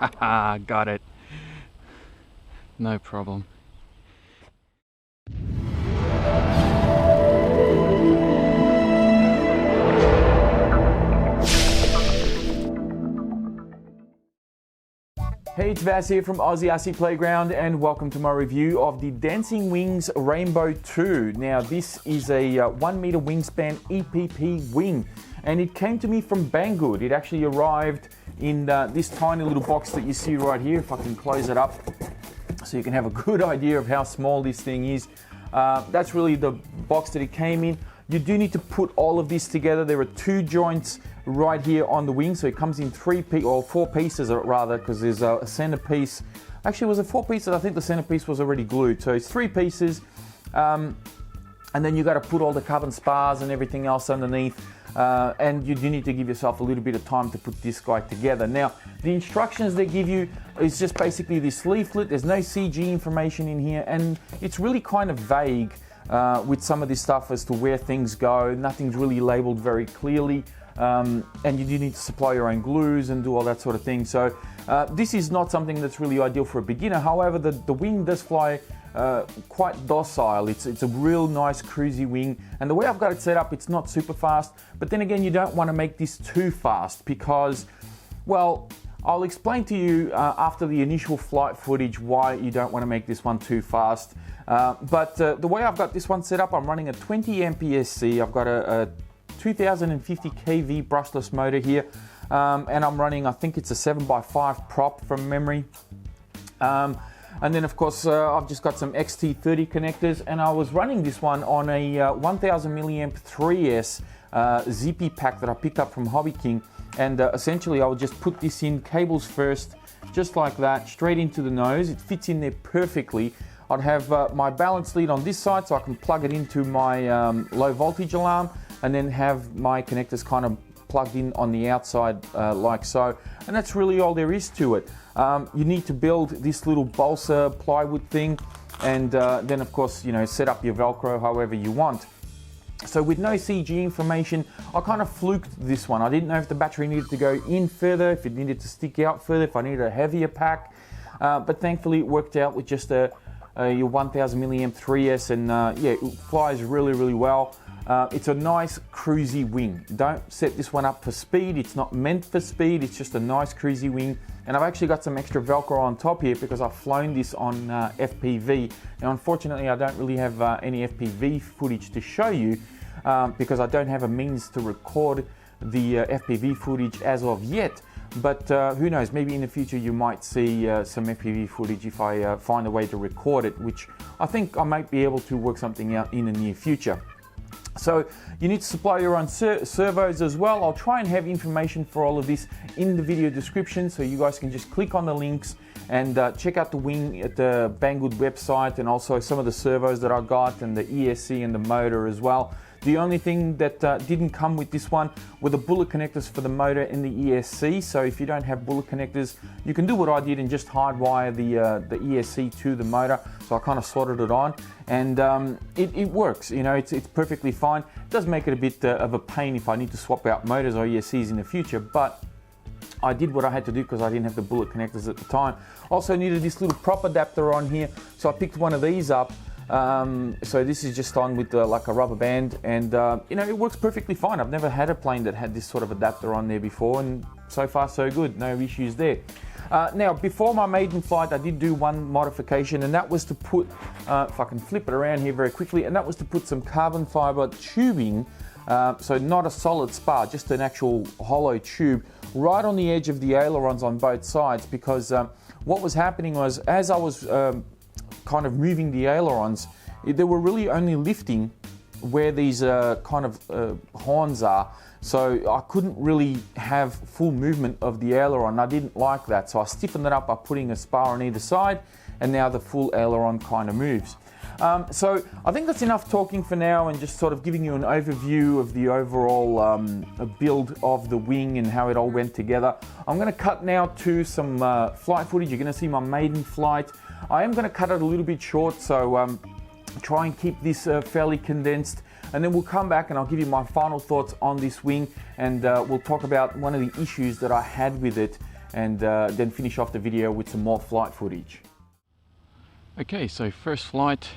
Got it. No problem. Hey, it's Vas here from Aussie Playground, and welcome to my review of the Dancing Wings Rainbow 2. Now, this is a 1 meter wingspan EPP wing, and it came to me from Banggood. It actually arrived in this tiny little box that you see right here. If I can close it up so you can have a good idea of how small this thing is. That's really the box that it came in. You do need to put all of this together. There are 2 joints right here on the wing, so it comes in 4 pieces rather, because there's a centerpiece. Actually, was it 4 pieces? I think the centerpiece was already glued, so it's 3 pieces. And then you got to put all the carbon spars and everything else underneath, and you do need to give yourself a little bit of time to put this guy together. Now, the instructions they give you is just basically this leaflet. There's no CG information in here, and it's really kind of vague with some of this stuff as to where things go. Nothing's really labeled very clearly. And you do need to supply your own glues and do all that sort of thing. So this is not something that's really ideal for a beginner. However, the wing does fly quite docile. It's a real nice cruisy wing, and the way I've got it set up, it's not super fast, but then again, you don't want to make this too fast because, well, I'll explain to you after the initial flight footage why you don't want to make this one too fast. But the way I've got this one set up, I'm running a 20 amp ESC. I've got a 2050 kV brushless motor here, and I'm running, I think it's a 7x5 prop from memory. And then of course I've just got some XT30 connectors, and I was running this one on a 1000 milliamp 3S ZP pack that I picked up from Hobby King, and essentially I would just put this in, cables first, just like that, straight into the nose. It fits in there perfectly. I'd have my balance lead on this side so I can plug it into my low voltage alarm, and then have my connectors kind of plugged in on the outside like so, and that's really all there is to it. You need to build this little balsa plywood thing, and then of course, you know, set up your Velcro however you want. So with no CG information, I kind of fluked this one. I didn't know if the battery needed to go in further, if it needed to stick out further, if I needed a heavier pack, but thankfully it worked out with just your 1000 milliamp 3S, and yeah, it flies really well. It's a nice cruisy wing. Don't set this one up for speed. It's not meant for speed. It's just a nice cruisy wing. And I've actually got some extra Velcro on top here because I've flown this on FPV. Now, unfortunately, I don't really have any FPV footage to show you because I don't have a means to record the FPV footage as of yet. But who knows, maybe in the future you might see some FPV footage if I find a way to record it, which I think I might be able to work something out in the near future. So you need to supply your own servos as well. I'll try and have information for all of this in the video description, so you guys can just click on the links and check out the wing at the Banggood website, and also some of the servos that I got, and the ESC and the motor as well. The only thing that didn't come with this one were the bullet connectors for the motor and the ESC. So if you don't have bullet connectors, you can do what I did and just hardwire the ESC to the motor. So I kind of slotted it on, and it works. You know, it's perfectly fine. It does make it a bit of a pain if I need to swap out motors or ESCs in the future, but I did what I had to do because I didn't have the bullet connectors at the time. Also needed this little prop adapter on here, so I picked one of these up. So this is just on with like a rubber band, and you know, it works perfectly fine. I've never had a plane that had this sort of adapter on there before, and so far so good, no issues there. Now, before my maiden flight, I did do one modification, and that was to put, if I can flip it around here very quickly, and that was to put some carbon fiber tubing, so not a solid spar, just an actual hollow tube, right on the edge of the ailerons on both sides, because what was happening was, as I was kind of moving the ailerons, they were really only lifting where these kind of horns are, so I couldn't really have full movement of the aileron. I didn't like that, so I stiffened it up by putting a spar on either side, and now the full aileron kind of moves. So I think that's enough talking for now, and just sort of giving you an overview of the overall build of the wing and how it all went together. I'm going to cut now to some flight footage. You're going to see my maiden flight. I am going to cut it a little bit short, so try and keep this fairly condensed, and then we'll come back and I'll give you my final thoughts on this wing, and we'll talk about one of the issues that I had with it, and then finish off the video with some more flight footage. Okay, so first flight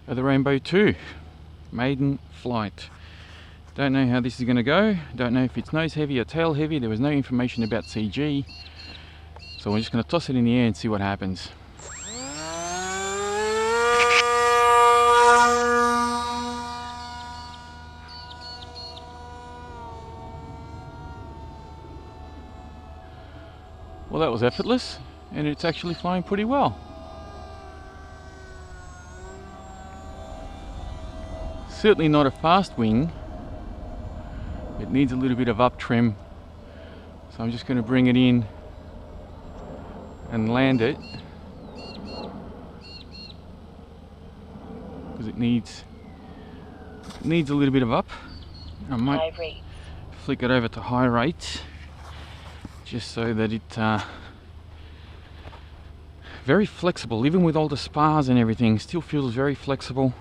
of the Rainbow 2, maiden flight. Don't know how this is going to go, don't know if it's nose heavy or tail heavy. There was no information about CG, so we're just going to toss it in the air and see what happens. Well, that was effortless, and it's actually flying pretty well. Certainly not a fast wing. It needs a little bit of up trim, so I'm just going to bring it in and land it, because it needs a little bit of up. I might flick it over to high rate, just so that it very flexible, even with all the spars and everything, still feels very flexible.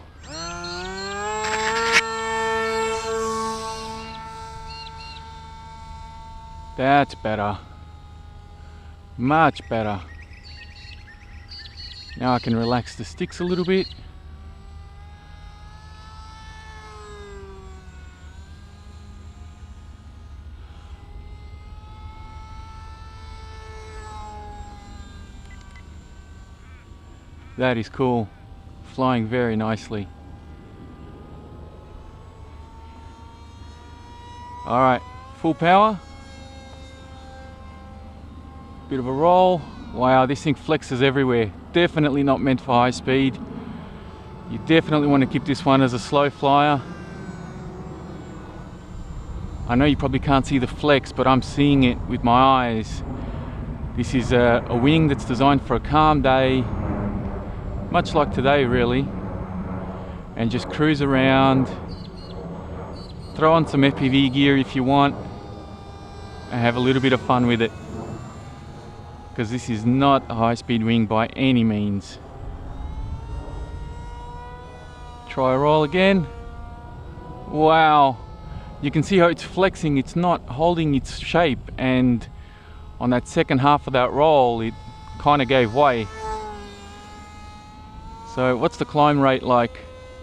That's better, much better. Now I can relax the sticks a little bit. That is cool, flying very nicely. All right, full power. Bit of a roll. Wow, this thing flexes everywhere. Definitely not meant for high speed. You definitely want to keep this one as a slow flyer. I know you probably can't see the flex, but I'm seeing it with my eyes. This is a wing that's designed for a calm day, much like today really, and just cruise around, throw on some FPV gear if you want, and have a little bit of fun with it. Because this is not a high-speed wing by any means. Try a roll again. Wow, you can see how it's flexing. It's not holding its shape, and on that second half of that roll it kind of gave way. So what's the climb rate like?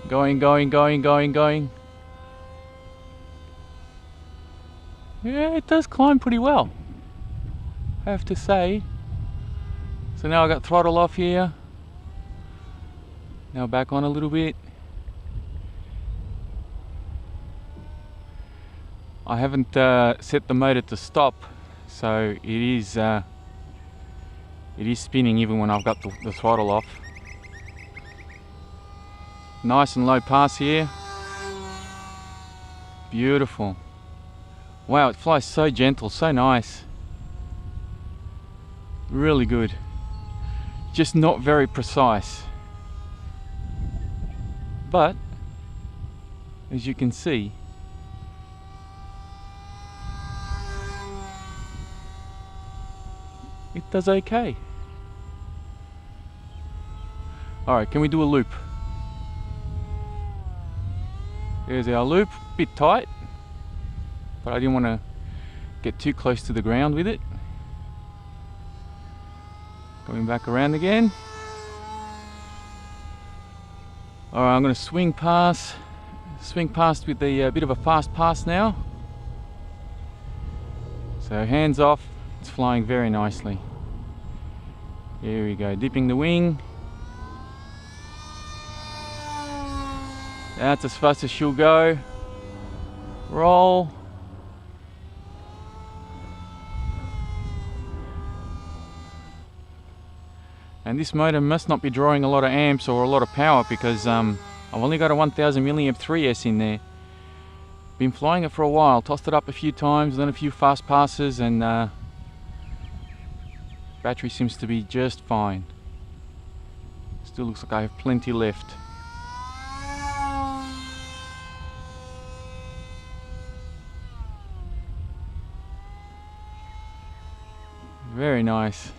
Going. Yeah, it does climb pretty well, I have to say. So now I got throttle off here. Now back on a little bit. I haven't set the motor to stop, so it is spinning even when I've got the throttle off. Nice and low pass here. Beautiful. Wow, it flies so gentle, so nice. Really good. Just not very precise. But, as you can see, it does okay. Alright, can we do a loop? There's our loop, bit tight, but I didn't want to get too close to the ground with it. Going back around again. Alright, I'm going to swing past with a bit of a fast pass now. So hands off, it's flying very nicely. Here we go, dipping the wing. That's as fast as she'll go. Roll. And this motor must not be drawing a lot of amps or a lot of power, because I've only got a 1000 milliamp 3S in there. Been flying it for a while, tossed it up a few times, done a few fast passes, and battery seems to be just fine. Still looks like I have plenty left. Very nice.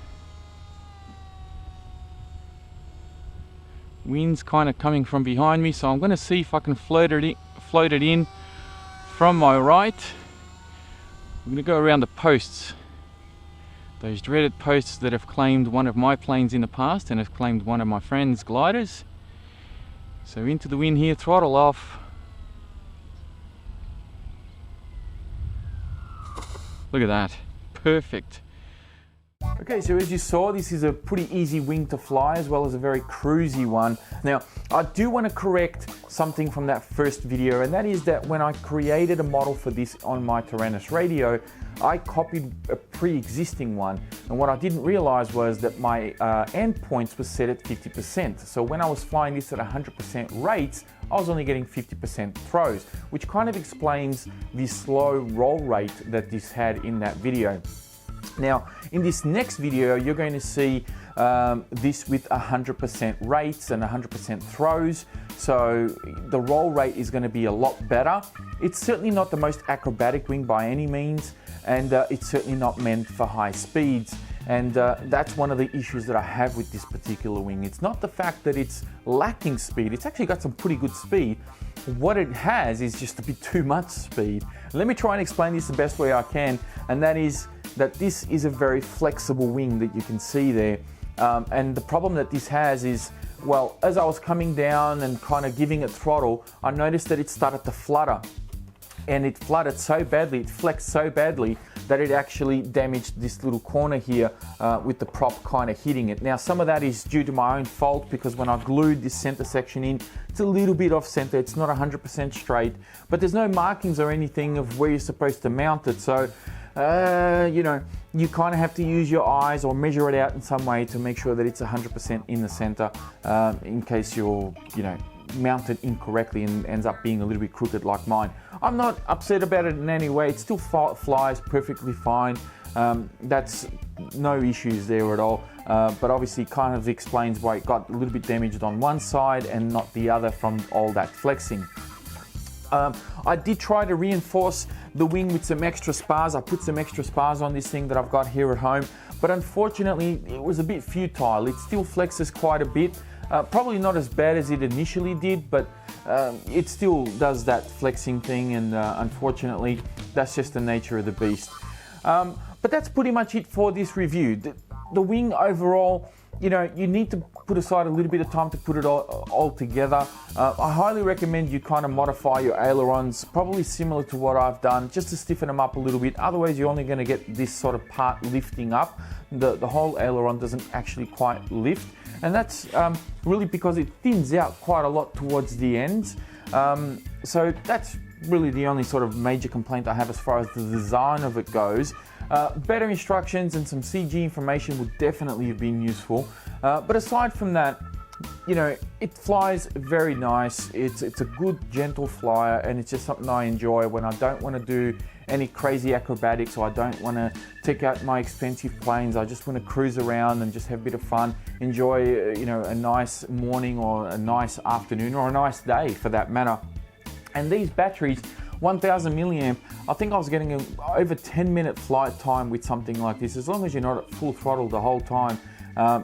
Wind's kind of coming from behind me, so I'm going to see if I can float it in from my right. I'm going to go around the posts. Those dreaded posts that have claimed one of my planes in the past and have claimed one of my friend's gliders. So into the wind here, throttle off. Look at that, perfect. Okay, so as you saw, this is a pretty easy wing to fly as well as a very cruisy one. Now, I do want to correct something from that first video, and that is that when I created a model for this on my Tyrannus radio, I copied a pre-existing one, and what I didn't realize was that my endpoints were set at 50%. So when I was flying this at 100% rates, I was only getting 50% throws, which kind of explains the slow roll rate that this had in that video. Now, in this next video, you're going to see this with 100% rates and 100% throws. So the roll rate is going to be a lot better. It's certainly not the most acrobatic wing by any means, and it's certainly not meant for high speeds. And that's one of the issues that I have with this particular wing. It's not the fact that it's lacking speed. It's actually got some pretty good speed. What it has is just a bit too much speed. Let me try and explain this the best way I can, and that is that this is a very flexible wing that you can see there. And the problem that this has is, well, as I was coming down and kind of giving it throttle, I noticed that it started to flutter. And it fluttered so badly, it flexed so badly that it actually damaged this little corner here with the prop kind of hitting it. Now, some of that is due to my own fault, because when I glued this center section in, it's a little bit off center. It's not 100% straight, but there's no markings or anything of where you're supposed to mount it. So, you know, you kind of have to use your eyes or measure it out in some way to make sure that it's 100% in the center, in case you're, you know, mounted incorrectly and ends up being a little bit crooked like mine. I'm not upset about it in any way. It still flies perfectly fine. That's no issues there at all. But obviously kind of explains why it got a little bit damaged on one side and not the other from all that flexing. I did try to reinforce the wing with some extra spars. I put some extra spars on this thing that I've got here at home, but unfortunately it was a bit futile. It still flexes quite a bit. Probably not as bad as it initially did, but it still does that flexing thing, and unfortunately that's just the nature of the beast. But that's pretty much it for this review. The wing overall, you know, you need to put aside a little bit of time to put it all together. I highly recommend you kind of modify your ailerons, probably similar to what I've done, just to stiffen them up a little bit. Otherwise, you're only going to get this sort of part lifting up. The whole aileron doesn't actually quite lift. And that's really because it thins out quite a lot towards the ends. So that's really the only sort of major complaint I have as far as the design of it goes. Better instructions and some CG information would definitely have been useful. But aside from that, you know, it flies very nice. It's a good, gentle flyer, and it's just something I enjoy when I don't want to do any crazy acrobatics, or I don't want to take out my expensive planes. I just want to cruise around and just have a bit of fun, enjoy, you know, a nice morning or a nice afternoon or a nice day for that matter. And these batteries, 1000 milliamp, I think I was getting over 10-minute flight time with something like this. As long as you're not at full throttle the whole time,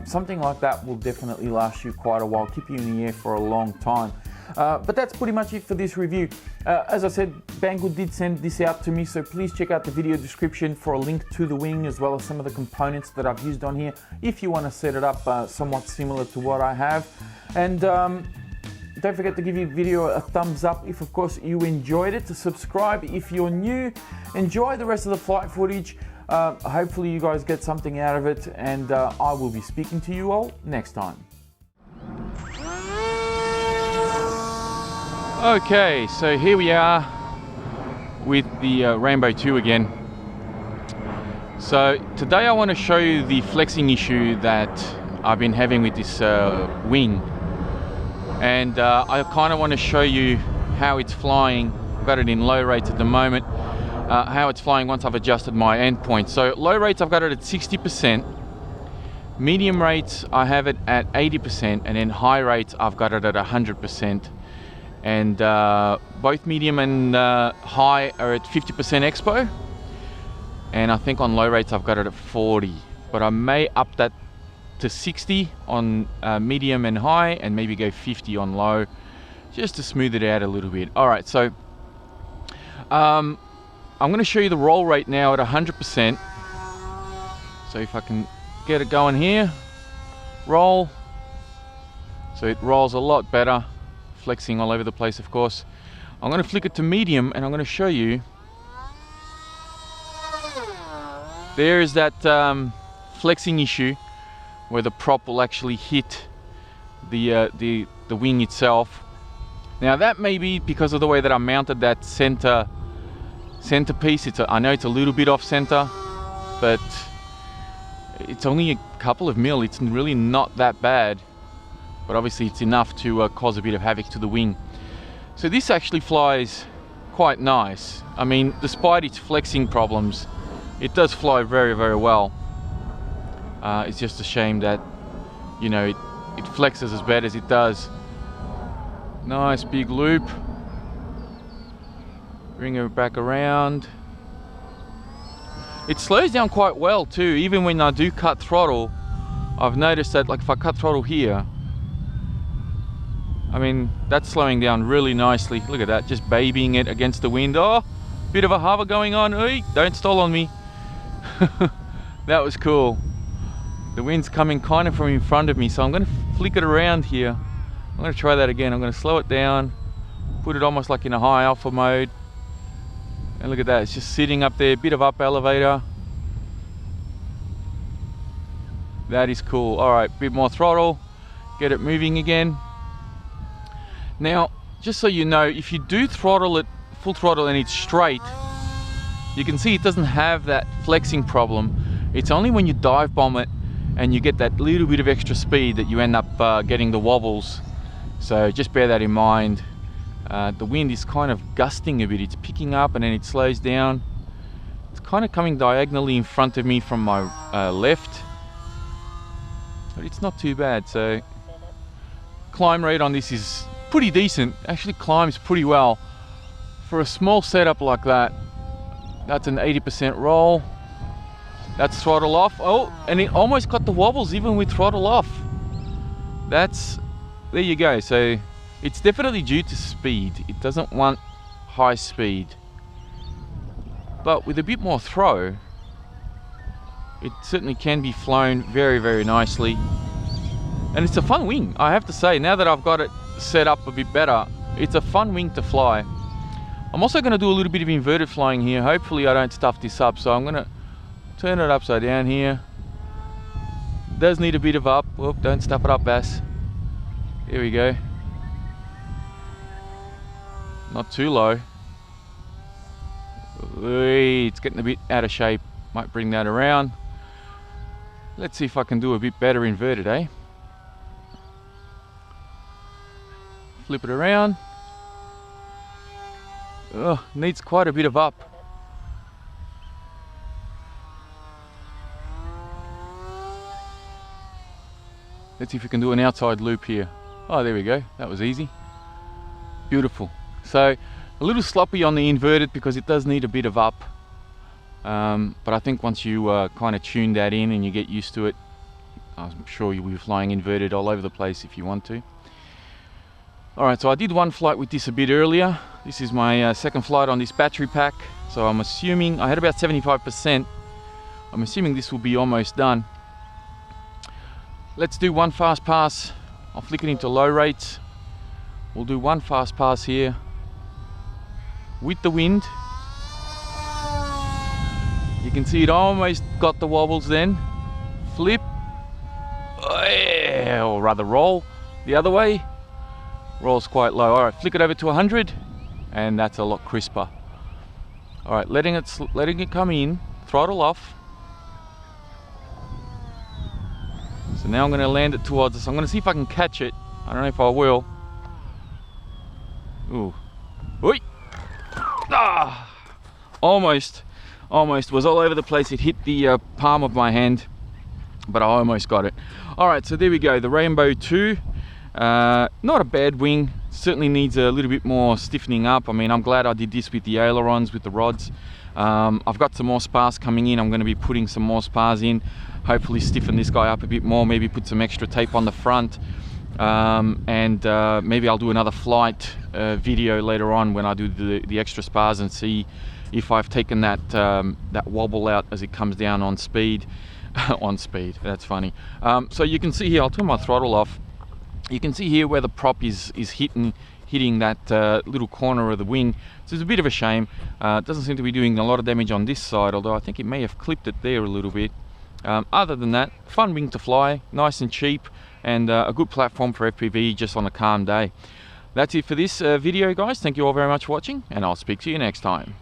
something like that will definitely last you quite a while, keep you in the air for a long time. But that's pretty much it for this review. As I said, Banggood did send this out to me, so please check out the video description for a link to the wing as well as some of the components that I've used on here if you want to set it up somewhat similar to what I have. And don't forget to give your video a thumbs up if, of course, you enjoyed it. To subscribe if you're new. Enjoy the rest of the flight footage. Hopefully you guys get something out of it, and I will be speaking to you all next time. Okay, so here we are with the Rainbow 2 again. So today I want to show you the flexing issue that I've been having with this wing, and I kind of want to show you how it's flying. I've got it in low rates at the moment, how it's flying once I've adjusted my endpoint. So low rates I've got it at 60%, medium rates I have it at 80%, and then high rates I've got it at 100%. And both medium and high are at 50% expo, and I think on low rates I've got it at 40, but I may up that to 60 on medium and high, and maybe go 50 on low, just to smooth it out a little bit. All right, so I'm going to show you the roll rate now at 100%. So So if I can get it going here, roll. So it rolls a lot better, flexing all over the place, of course. I'm going to flick it to medium and I'm going to show you. There is that flexing issue where the prop will actually hit the wing itself. Now that may be because of the way that I mounted that center piece. I know it's a little bit off center, but it's only a couple of mil. It's really not that bad, but obviously it's enough to cause a bit of havoc to the wing. So this actually flies quite nice. I mean, despite its flexing problems, it does fly very, very well. It's just a shame that, you know, it flexes as bad as it does. Nice big loop. Bring it back around. It slows down quite well too. Even when I do cut throttle, I've noticed that, like if I cut throttle here, I mean, that's slowing down really nicely. Look at that, just babying it against the wind. Oh, bit of a hover going on. Oy, don't stall on me. That was cool. The wind's coming kind of from in front of me, so I'm going to flick it around here. I'm going to try that again. I'm going to slow it down, put it almost like in a high alpha mode. And look at that, it's just sitting up there, bit of up elevator. That is cool. All right, bit more throttle, get it moving again. Now, just so you know, if you do throttle it, full throttle, and it's straight, you can see it doesn't have that flexing problem. It's only when you dive bomb it and you get that little bit of extra speed that you end up getting the wobbles. So just bear that in mind. The wind is kind of gusting a bit. It's picking up and then it slows down. It's kind of coming diagonally in front of me from my left, but it's not too bad. So climb rate on this is pretty decent. Actually climbs pretty well for a small setup like that. That's an 80% roll. That's throttle off. Oh, and it almost got the wobbles even with throttle off. There you go. So it's definitely due to speed. It doesn't want high speed. But with a bit more throw, it certainly can be flown very, very nicely. And it's a fun wing, I have to say. Now that I've got it set up a bit better, it's a fun wing to fly. I'm also going to do a little bit of inverted flying here. Hopefully I don't stuff this up. So I'm going to turn it upside down here. Does need a bit of up. Whoop, don't stuff it up, Bass. Here we go. Not too low. It's getting a bit out of shape. Might bring that around. Let's see if I can do a bit better inverted, eh? Flip it around. Oh, needs quite a bit of up. Let's see if we can do an outside loop here. Oh, there we go. That was easy. Beautiful. So a little sloppy on the inverted because it does need a bit of up. But I think once you kind of tune that in and you get used to it, I'm sure you'll be flying inverted all over the place if you want to. Alright, so I did one flight with this a bit earlier. This is my second flight on this battery pack. So I'm assuming, I had about 75%. I'm assuming this will be almost done. Let's do one fast pass. I'll flick it into low rates. We'll do one fast pass here with the wind. You can see it almost got the wobbles then. Flip, or rather roll the other way. Rolls quite low. All right, flick it over to 100 and that's a lot crisper. All right, letting it come in, throttle off. So now I'm going to land it towards us. I'm going to see if I can catch it. I don't know if I will. Ooh. Oi! Ah! Almost was all over the place. It hit the palm of my hand, but I almost got it. All right, so there we go. The Rainbow 2. Not a bad wing. Certainly needs a little bit more stiffening up. I mean, I'm glad I did this with the ailerons, with the rods. I've got some more spars coming in. I'm going to be putting some more spars in. Hopefully stiffen this guy up a bit more. Maybe put some extra tape on the front. And maybe I'll do another flight video later on when I do the extra spars and see if I've taken that wobble out as it comes down on speed. on speed. That's funny. So you can see here, I'll turn my throttle off. You can see here where the prop is hitting that little corner of the wing. So it's a bit of a shame. It doesn't seem to be doing a lot of damage on this side, although I think it may have clipped it there a little bit. Other than that, fun wing to fly, nice and cheap, and a good platform for FPV just on a calm day. That's it for this video, guys. Thank you all very much for watching, and I'll speak to you next time.